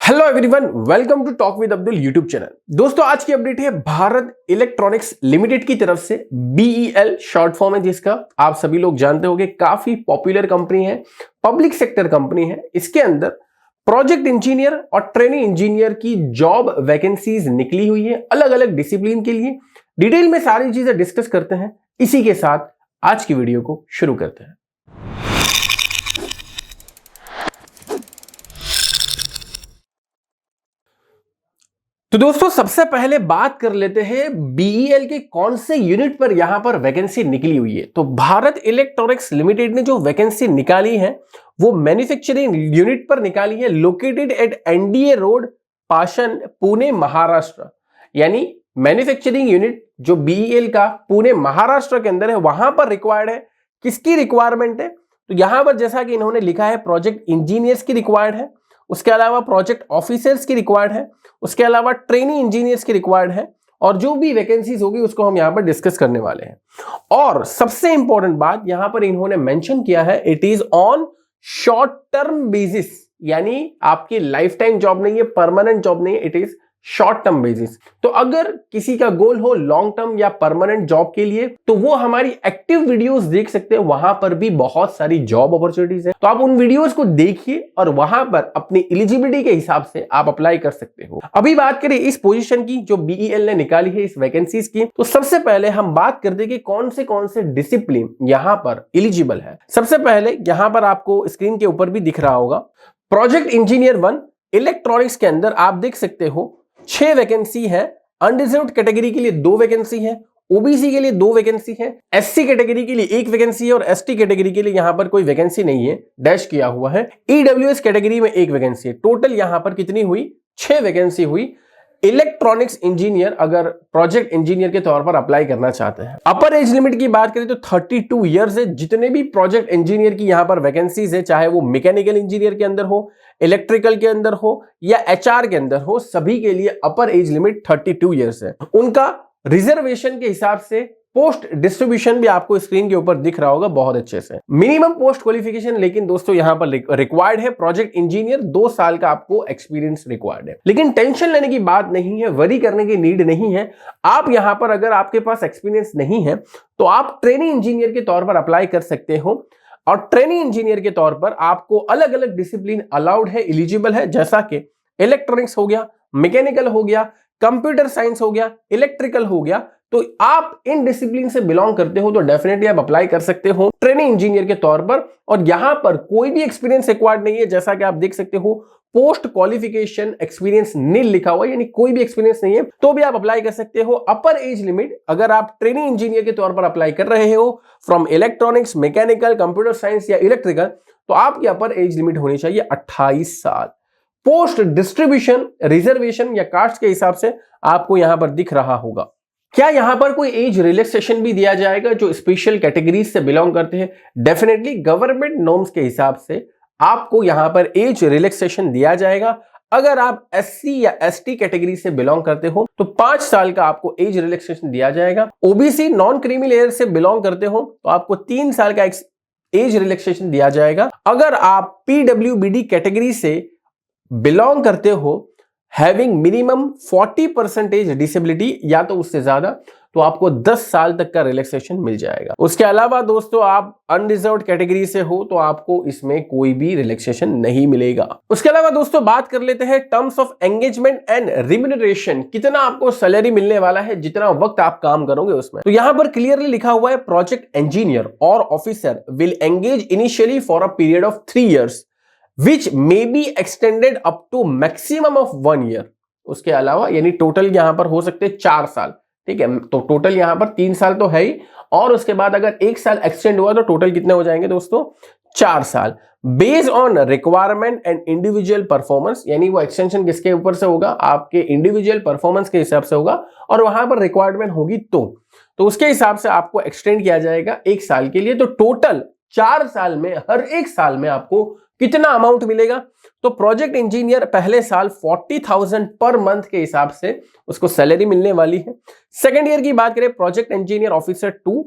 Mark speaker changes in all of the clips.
Speaker 1: Hello everyone, welcome to talk with Abdul YouTube channel. दोस्तों, आज की अपडेट है भारत इलेक्ट्रॉनिक्स लिमिटेड की तरफ से। बीईएल शॉर्ट फॉर्म है, जिसका आप सभी लोग जानते होंगे। काफी पॉपुलर कंपनी है, पब्लिक सेक्टर कंपनी है। इसके अंदर प्रोजेक्ट इंजीनियर और ट्रेनिंग इंजीनियर की जॉब वैकेंसीज निकली हुई है अलग अलग डिसिप्लिन के लिए। डिटेल में सारी चीजें डिस्कस करते हैं। इसी के साथ आज की वीडियो को शुरू करते हैं। तो दोस्तों, सबसे पहले बात कर लेते हैं बीईएल के कौन से यूनिट पर यहां पर वैकेंसी निकली हुई है। तो भारत इलेक्ट्रॉनिक्स लिमिटेड ने जो वैकेंसी निकाली है वो मैन्युफैक्चरिंग यूनिट पर निकाली है, लोकेटेड एट एनडीए रोड, पाषाण, पुणे, महाराष्ट्र। यानी मैन्युफैक्चरिंग यूनिट जो बीईएल का पुणे महाराष्ट्र के अंदर है, वहां पर रिक्वायर्ड है। किसकी रिक्वायरमेंट है? तो यहां पर जैसा कि इन्होंने लिखा है, प्रोजेक्ट इंजीनियर्स की रिक्वायर्ड है, उसके अलावा प्रोजेक्ट ऑफिसर्स की रिक्वायर्ड है, उसके अलावा ट्रेनिंग इंजीनियर्स की रिक्वायर्ड है। और जो भी वैकेंसीज होगी उसको हम यहां पर डिस्कस करने वाले हैं। और सबसे इंपॉर्टेंट बात यहां पर इन्होंने मेंशन किया है, it is on short term basis. यानी आपकी लाइफ टाइम जॉब नहीं है, परमानेंट जॉब नहीं है, it is short term basis. तो अगर किसी का गोल हो लॉन्ग टर्म या परमानेंट जॉब के लिए, तो वो हमारी एक्टिव वीडियोस देख सकते हैं। वहां पर भी बहुत सारी जॉब अपॉर्चुनिटीज है, तो आप उन वीडियोस को देखिए और वहां पर अपनी एलिजिबिलिटी के हिसाब से आप अप्लाई कर सकते हो। अभी बात करें इस पोजीशन की जो बीईएल ने निकाली है, इस वैकेंसीज की, तो सबसे पहले हम बात करते हैं कि कौन से डिसिप्लिन यहां पर एलिजिबल है। सबसे पहले यहां पर आपको स्क्रीन के ऊपर भी दिख रहा होगा, प्रोजेक्ट इंजीनियर 1 इलेक्ट्रॉनिक्स के अंदर आप देख सकते हो 6 वैकेंसी है। अनरिजर्व्ड कैटेगरी के लिए 2 वैकेंसी है, ओबीसी के लिए 2 वैकेंसी है, एससी कैटेगरी के लिए 1 वैकेंसी है और एसटी कैटेगरी के लिए यहां पर कोई वैकेंसी नहीं है, डैश किया हुआ है। ईडब्ल्यूएस कैटेगरी में 1 वैकेंसी है। टोटल यहां पर कितनी हुई? 6 वैकेंसी हुई। इलेक्ट्रॉनिक्स इंजीनियर अगर प्रोजेक्ट इंजीनियर के तौर पर अप्लाई करना चाहते हैं। अपर एज लिमिट की बात करें तो 32 इयर्स है। जितने भी प्रोजेक्ट इंजीनियर की यहां पर वैकेंसीज है, चाहे वो मैकेनिकल इंजीनियर के अंदर हो, इलेक्ट्रिकल के अंदर हो या एचआर के अंदर हो, सभी के लिए अपर एज लिमिट 32 इयर्स है। उनका रिजर्वेशन के हिसाब से पोस्ट डिस्ट्रीब्यूशन भी आपको स्क्रीन के ऊपर दिख रहा होगा बहुत अच्छे से। मिनिमम पोस्ट क्वालिफिकेशन लेकिन दोस्तों यहां पर रिक्वायर्ड है प्रोजेक्ट इंजीनियर, 2 साल का आपको एक्सपीरियंस रिक्वायर्ड है। लेकिन टेंशन लेने की बात नहीं है, वरी करने की नीड नहीं है। आप यहां पर अगर आपके पास एक्सपीरियंस नहीं है तो आप ट्रेनिंग इंजीनियर के तौर पर अप्लाई कर सकते हो। और ट्रेनिंग इंजीनियर के तौर पर आपको अलग अलग डिसिप्लिन अलाउड है, एलिजिबल है, जैसा कि इलेक्ट्रॉनिक्स हो गया, मैकेनिकल हो गया, कंप्यूटर साइंस हो गया, इलेक्ट्रिकल हो गया। तो आप इन डिसिप्लिन से बिलोंग करते हो तो डेफिनेटली आप अप्लाई कर सकते हो ट्रेनिंग इंजीनियर के तौर पर। और यहां पर कोई भी एक्सपीरियंस रिक्वायर्ड नहीं है, जैसा कि आप देख सकते हो पोस्ट क्वालिफिकेशन एक्सपीरियंस नील लिखा हुआ है, यानी कोई भी एक्सपीरियंस नहीं है तो भी आप अप्लाई कर सकते हो। अपर एज लिमिट अगर आप ट्रेनिंग इंजीनियर के तौर पर अप्लाई कर रहे हो from electronics, mechanical, computer science या इलेक्ट्रिकल, तो आपकी अपर एज लिमिट होनी चाहिए 28 साल। पोस्ट डिस्ट्रीब्यूशन रिजर्वेशन या कास्ट के हिसाब से आपको यहां पर दिख रहा होगा। क्या यहां पर कोई एज रिलैक्सेशन भी दिया जाएगा जो स्पेशल कैटेगरीज से बिलोंग करते हैं? डेफिनेटली गवर्नमेंट नॉर्म्स के हिसाब से आपको यहां पर एज रिलैक्सेशन दिया जाएगा। अगर आप एससी या एसटी कैटेगरी से बिलोंग करते हो तो 5 साल का आपको एज रिलैक्सेशन दिया जाएगा। ओबीसी नॉन क्रीमी लेयर से बिलोंग करते हो तो आपको 3 साल का एज रिलैक्सेशन दिया जाएगा। अगर आप पीडब्ल्यूबीडी कैटेगरी से बिलोंग करते हो हैविंग मिनिमम 40% डिसेबिलिटी या तो उससे ज्यादा, तो आपको 10 साल तक का रिलैक्सेशन मिल जाएगा। उसके अलावा दोस्तों आप अनरिजर्व्ड कैटेगरी से हो तो आपको इसमें कोई भी रिलैक्सेशन नहीं मिलेगा। उसके अलावा दोस्तों बात कर लेते हैं terms of engagement and remuneration. कितना आपको सैलरी मिलने वाला है जितना वक्त आप काम करोगे उसमें। तो यहां पर क्लियरली लिखा हुआ है, प्रोजेक्ट इंजीनियर और officer will engage initially for a period of 3 years which may be extended up to maximum of 1 year। उसके अलावा यानी टोटल यहां पर हो सकते हैं 4 साल, ठीक है। तो टोटल यहां पर 3 साल तो है ही, और उसके बाद अगर 1 साल एक्सटेंड हुआ तो टोटल कितने हो जाएंगे दोस्तों? 4 साल। Based on requirement and individual performance, यानी वो एक्सटेंशन किसके ऊपर से होगा? आपके इंडिविजुअल परफॉर्मेंस के हिसाब से होगा, और वहां पर रिक्वायरमेंट होगी तो उसके हिसाब से आपको एक्सटेंड किया जाएगा 1 साल के लिए। तो टोटल 4 साल में हर 1 साल में आपको कितना अमाउंट मिलेगा? तो प्रोजेक्ट इंजीनियर पहले साल 40,000 पर मंथ के हिसाब से उसको सैलरी मिलने वाली है। सेकेंड ईयर की बात करें, project engineer officer 2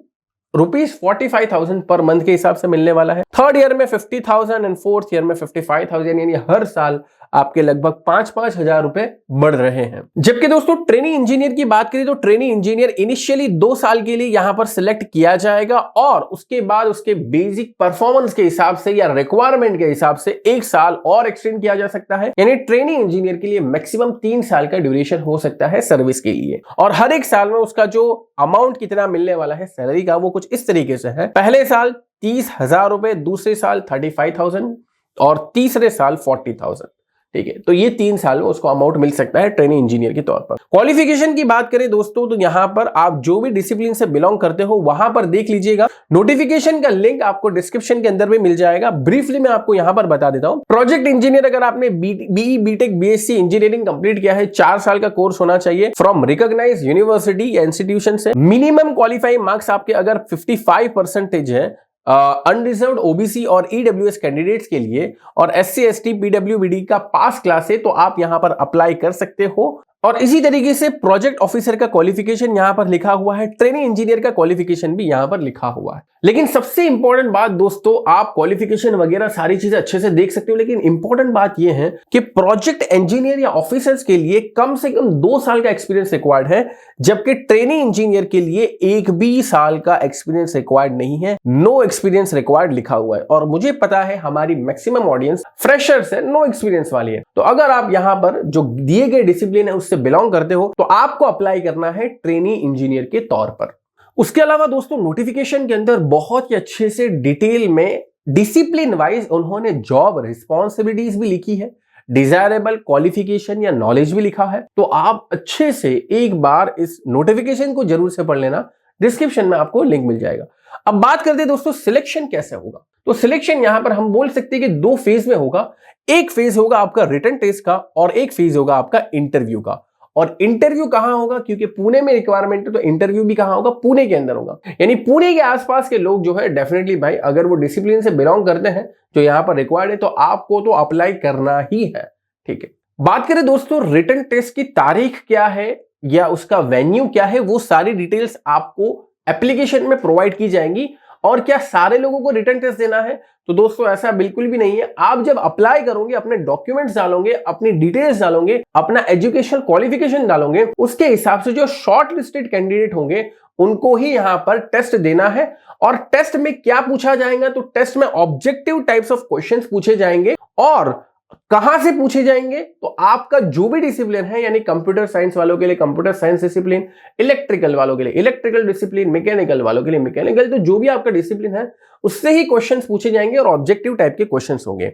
Speaker 1: ₹45,000 per month के हिसाब से मिलने वाला है। थर्ड ईयर में 50,000 एंड फोर्थ ईयर में 55,000, यानी हर साल आपके लगभग 5-5 हजार रुपए बढ़ रहे हैं। जबकि दोस्तों ट्रेनी इंजीनियर की बात करें तो ट्रेनी इंजीनियर इनिशियली 2 साल के लिए यहां पर सिलेक्ट किया जाएगा और उसके बाद उसके बेसिक परफॉर्मेंस के हिसाब से या रिक्वायरमेंट के हिसाब से 1 साल और एक्सटेंड किया जा सकता है। यानी ट्रेनी इंजीनियर के लिए मैक्सिमम 3 साल का ड्यूरेशन हो सकता है सर्विस के लिए। और हर एक साल में उसका जो अमाउंट कितना मिलने वाला है सैलरी का, वो कुछ इस तरीके से है। पहले साल 30,000 रुपए, दूसरे साल 35,000 और तीसरे साल 40,000। ठीक है, तो ये 3 साल में उसको अमाउंट मिल सकता है ट्रेनी इंजीनियर के तौर पर। क्वालिफिकेशन की बात करें दोस्तों तो यहां पर आप जो भी डिसिप्लिन से बिलोंग करते हो वहां पर देख लीजिएगा। नोटिफिकेशन का लिंक आपको डिस्क्रिप्शन के अंदर में मिल जाएगा। ब्रीफली मैं आपको यहां पर बता देता हूं। प्रोजेक्ट इंजीनियर अगर आपने BE, BTech, BSc engineering complete किया है, 4 साल का कोर्स होना चाहिए फ्रॉम रिकॉग्नाइज्ड यूनिवर्सिटी या इंस्टीट्यूशन से। मिनिमम क्वालिफाइंग मार्क्स आपके अगर 55% है अनरिजर्व्ड ओबीसी और ईडब्ल्यूएस कैंडिडेट्स के लिए, और एससी एसटी पीडब्ल्यूबीडी का पास क्लास है तो आप यहां पर अप्लाई कर सकते हो। और इसी तरीके से प्रोजेक्ट ऑफिसर का क्वालिफिकेशन यहां पर लिखा हुआ है, ट्रेनिंग इंजीनियर का क्वालिफिकेशन भी यहां पर लिखा हुआ है। लेकिन सबसे इंपॉर्टेंट बात दोस्तों, आप क्वालिफिकेशन वगैरह सारी चीजें अच्छे से देख सकते हो, लेकिन इंपॉर्टेंट बात यह है कि प्रोजेक्ट इंजीनियर या ऑफिसर्स के लिए कम से कम 2 साल का एक्सपीरियंस रिक्वायर्ड है, जबकि ट्रेनिंग इंजीनियर के लिए 1 भी साल का एक्सपीरियंस रिक्वायर्ड नहीं है। नो एक्सपीरियंस रिक्वायर्ड लिखा हुआ है। और मुझे पता है हमारी मैक्सिमम ऑडियंस फ्रेशर्स है, नो एक्सपीरियंस वाली है। तो अगर आप यहां पर जो दिए गए डिसिप्लिन है उससे बिलोंग करते हो तो आपको अप्लाई करना है ट्रेनी इंजीनियर के तौर पर। उसके अलावा दोस्तों नोटिफिकेशन के अंदर बहुत ही अच्छे से डिटेल में डिसिप्लिन वाइज उन्होंने जॉब रिस्पॉन्सिबिलिटीज भी लिखी है, डिजायरेबल क्वालिफिकेशन या नॉलेज भी लिखा है। तो आप अच्छे से एक बार इस नोटिफिकेशन को जरूर से पढ़ लेना, डिस्क्रिप्शन में आपको लिंक मिल जाएगा। अब बात करते हैं दोस्तों सिलेक्शन कैसे होगा। तो सिलेक्शन यहां पर हम बोल सकते हैं कि 2 फेज में होगा। एक फेज होगा आपका रिटन टेस्ट का और एक फेज होगा आपका इंटरव्यू का। और इंटरव्यू कहां होगा, क्योंकि पुणे में रिक्वायरमेंट है तो इंटरव्यू भी कहां होगा, पुणे के अंदर होगा। यानी पुणे के आसपास के लोग जो है डेफिनेटली भाई अगर वो डिसिप्लिन से बिलोंग करते हैं जो यहां पर रिक्वायर्ड है तो आपको तो अप्लाई करना ही है। ठीक है, बात करें दोस्तों रिटन टेस्ट की तारीख क्या है या उसका वेन्यू क्या है, वो सारी डिटेल्स आपको एप्लीकेशन में प्रोवाइड की जाएंगी। और क्या सारे लोगों को रिटन टेस्ट देना है, तो दोस्तों ऐसा बिल्कुल भी नहीं है। आप जब अप्लाई करोगे अपने डॉक्यूमेंट्स डालोगे, अपनी डिटेल्स डालोगे, अपना एजुकेशन क्वालिफिकेशन डालोगे, उसके हिसाब से जो शॉर्ट लिस्टेड कैंडिडेट होंगे उनको ही यहां पर टेस्ट देना है। और टेस्ट में क्या पूछा जाएगा, तो टेस्ट में ऑब्जेक्टिव टाइप्स ऑफ क्वेश्चंस पूछे जाएंगे। और कहां से पूछे जाएंगे, तो आपका जो भी डिसिप्लिन है, यानी कंप्यूटर साइंस वालों के लिए कंप्यूटर साइंस डिसिप्लिन, इलेक्ट्रिकल वालों के लिए इलेक्ट्रिकल डिसिप्लिन, मैकेनिकल वालों के लिए मैकेनिकल, तो जो भी आपका डिसिप्लिन है उससे ही क्वेश्चंस पूछे जाएंगे और ऑब्जेक्टिव टाइप के क्वेश्चंस होंगे।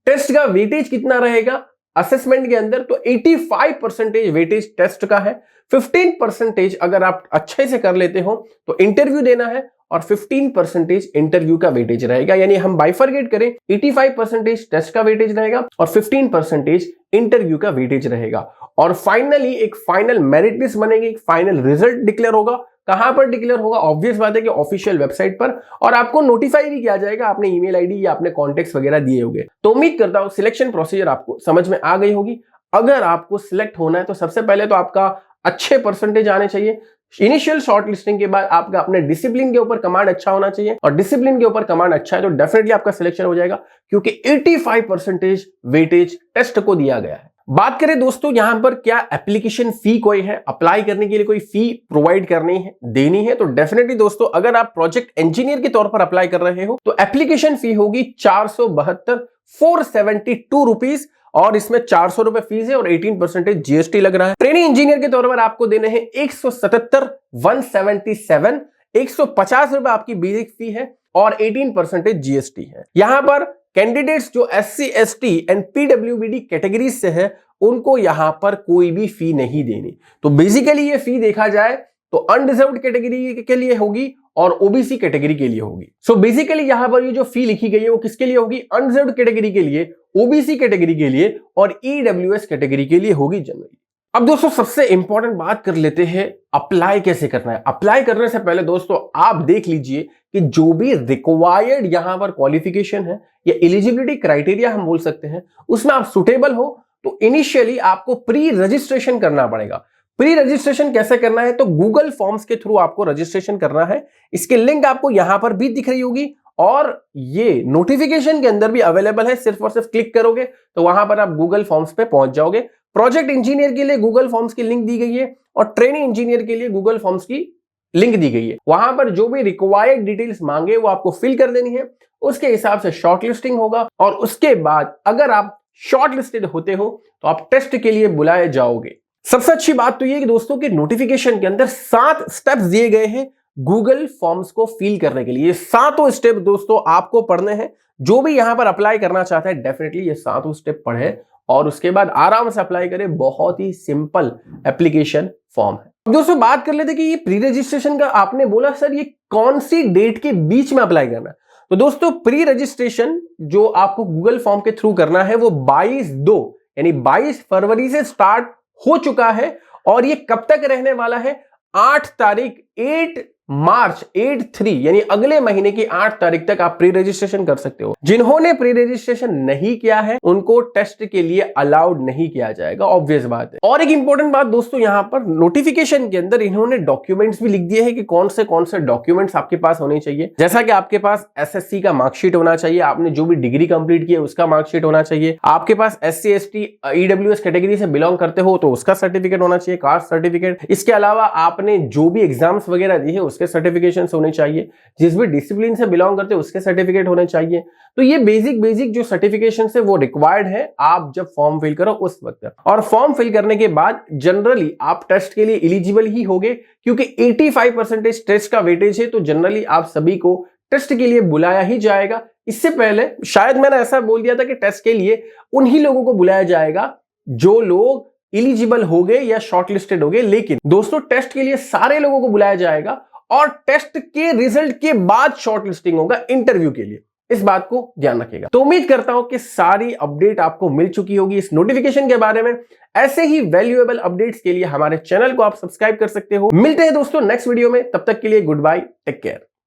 Speaker 1: टेस्ट का वेटेज कितना रहेगा असेसमेंट के अंदर, तो 85% वेटेज टेस्ट का है। 15% अगर आप अच्छे से कर लेते हो तो इंटरव्यू देना है और 15% इंटरव्यू का वेटेज रहेगा। यानी हम बाइफरगेट करें, 85% टेस्ट का वेटेज रहेगा और 15% इंटरव्यू का वेटेज रहेगा। और फाइनली एक फाइनल मेरिट लिस्ट बनेगी, एक फाइनल रिजल्ट डिक्लेयर होगा। कहां पर डिक्लेयर होगा, ऑब्वियस बात है कि ऑफिशियल वेबसाइट पर, और आपको नोटिफाई भी किया जाएगा। आपने ईमेल आईडी या अपने कॉन्टेक्ट्स वगैरह दिए होंगे। तो उम्मीद करता हूं सिलेक्शन प्रोसीजर आपको समझ में आ गई होगी। अगर आपको सिलेक्ट होना है तो सबसे पहले तो आपका अच्छे परसेंटेज आने चाहिए। इनिशियल शॉर्ट लिस्टिंग के बाद आपका अपने डिसिप्लिन के ऊपर कमांड अच्छा होना चाहिए, और डिसिप्लिन के ऊपर कमांड अच्छा है तो डेफिनेटली आपका सिलेक्शन हो जाएगा, क्योंकि 85% वेटेज टेस्ट को दिया गया है। बात करें दोस्तों यहां पर क्या एप्लीकेशन फी कोई है, अप्लाई करने के लिए कोई फी प्रोवाइड करनी है, देनी है, तो डेफिनेटली दोस्तों अगर आप प्रोजेक्ट इंजीनियर के तौर पर अप्लाई कर रहे हो तो एप्लीकेशन फी होगी 472 रुपीज, और इसमें 400 रुपए फीस है और 18% जीएसटी लग रहा है। ट्रेनिंग इंजीनियर के तौर पर आपको देने हैं 177 150 रुपए आपकी बेसिक फी है और 18% जीएसटी है। यहां पर कैंडिडेट्स जो SC ST and PWBD categories से है उनको यहां पर कोई भी फी नहीं देनी। तो बेसिकली ये फी देखा जाए तो अनरिजर्व्ड कैटेगरी के लिए होगी और ओबीसी कैटेगरी के लिए होगी। सो बेसिकली यहां पर ये जो फी लिखी गई है वो किसके लिए होगी, अनरिजर्व्ड कैटेगरी के लिए, ओबीसी कैटेगरी के लिए और ईडब्ल्यूएस कैटेगरी के लिए होगी जनरली। अब दोस्तों सबसे इंपॉर्टेंट बात कर लेते हैं अप्लाई कैसे करना है। अप्लाई करने से पहले दोस्तों आप देख लीजिए कि जो भी रिक्वायर्ड यहां पर क्वालिफिकेशन है या एलिजिबिलिटी क्राइटेरिया हम बोल सकते हैं उसमें आप सुटेबल हो तो इनिशियली आपको प्री रजिस्ट्रेशन करना पड़ेगा। प्री रजिस्ट्रेशन कैसे करना है, तो गूगल फॉर्म्स के थ्रू आपको रजिस्ट्रेशन करना है। इसकी लिंक आपको यहां पर भी दिख रही होगी और ये नोटिफिकेशन के अंदर भी अवेलेबल है। सिर्फ और सिर्फ क्लिक करोगे तो वहां पर आप गूगल फॉर्म्स पे पहुंच जाओगे। प्रोजेक्ट इंजीनियर के लिए गूगल फॉर्म्स की लिंक दी गई है और ट्रेनिंग इंजीनियर के लिए गूगल फॉर्म्स की लिंक दी गई है। वहां पर जो भी रिक्वायर्ड डिटेल्स मांगे वो आपको फिल कर देनी है, उसके हिसाब से शॉर्टलिस्टिंग होगा और उसके बाद अगर आप शॉर्टलिस्टेड होते हो तो आप टेस्ट के लिए बुलाए जाओगे। सबसे अच्छी बात तो ये कि दोस्तों के नोटिफिकेशन के अंदर 7 स्टेप्स दिए गए हैं गूगल फॉर्म्स को फिल करने के लिए। ये 7 स्टेप दोस्तों आपको पढ़ने हैं। जो भी यहां पर अप्लाई करना चाहता है डेफिनेटली ये 7 स्टेप पढ़े और उसके बाद आराम से अप्लाई करें। बहुत ही सिंपल एप्लीकेशन फॉर्म है। दोस्तों बात कर लेते कि ये प्री रजिस्ट्रेशन का आपने बोला सर ये कौन सी डेट के बीच में अप्लाई करना है। तो दोस्तों प्री रजिस्ट्रेशन जो आपको गूगल फॉर्म के थ्रू करना है वो 22/2 यानी 22 फरवरी से स्टार्ट हो चुका है और ये कब तक रहने वाला है, 8 तारीख 8 मार्च 8/3 यानी अगले महीने की 8 तारीख तक आप प्री रजिस्ट्रेशन कर सकते हो। जिन्होंने प्री रजिस्ट्रेशन नहीं किया है उनको टेस्ट के लिए अलाउड नहीं किया जाएगा, ऑब्वियस बात है। और एक इंपॉर्टेंट बात दोस्तों यहां पर नोटिफिकेशन के अंदर इन्होंने डॉक्यूमेंट्स भी लिख दिए हैं कि कौन से डॉक्यूमेंट्स आपके पास होने चाहिए। जैसा कि आपके पास एसएससी का मार्कशीट होना चाहिए, आपने जो भी डिग्री कंप्लीट किया उसका मार्कशीट होना चाहिए, आपके पास SC ST EWS कैटेगरी से बिलोंग करते हो तो उसका सर्टिफिकेट होना चाहिए, कास्ट सर्टिफिकेट। इसके अलावा आपने जो भी एग्जाम्स वगैरह दिए उसके सर्टिफिकेशंस होने चाहिए, जिस भी डिसिप्लिन से बिलोंग करते हैं उसके सर्टिफिकेट होने चाहिए। तो ये बेसिक जो सर्टिफिकेशंस है वो रिक्वायर्ड है आप जब फॉर्म फिल करो उस वक्त। और फॉर्म फिल करने के बाद जनरली आप टेस्ट के लिए एलिजिबल ही होगे क्योंकि 85% टेस्ट का वेटेज है, तो जनरली आप सभी को टेस्ट के लिए बुलाया ही जाएगा। इससे पहले शायद मैंने ऐसा बोल दिया था कि टेस्ट के लिए उन्हीं लोगों को बुलाया जाएगा जो लोग एलिजिबल हो गए या शॉर्टलिस्टेड हो गए, लेकिन दोस्तों टेस्ट के लिए सारे लोगों को बुलाया जाएगा और टेस्ट के रिजल्ट के बाद शॉर्टलिस्टिंग होगा इंटरव्यू के लिए। इस बात को ध्यान रखिएगा। तो उम्मीद करता हूं कि सारी अपडेट आपको मिल चुकी होगी इस नोटिफिकेशन के बारे में। ऐसे ही वैल्यूएबल अपडेट्स के लिए हमारे चैनल को आप सब्सक्राइब कर सकते हो। मिलते हैं दोस्तों नेक्स्ट वीडियो में, तब तक के लिए गुड बाय, टेक केयर।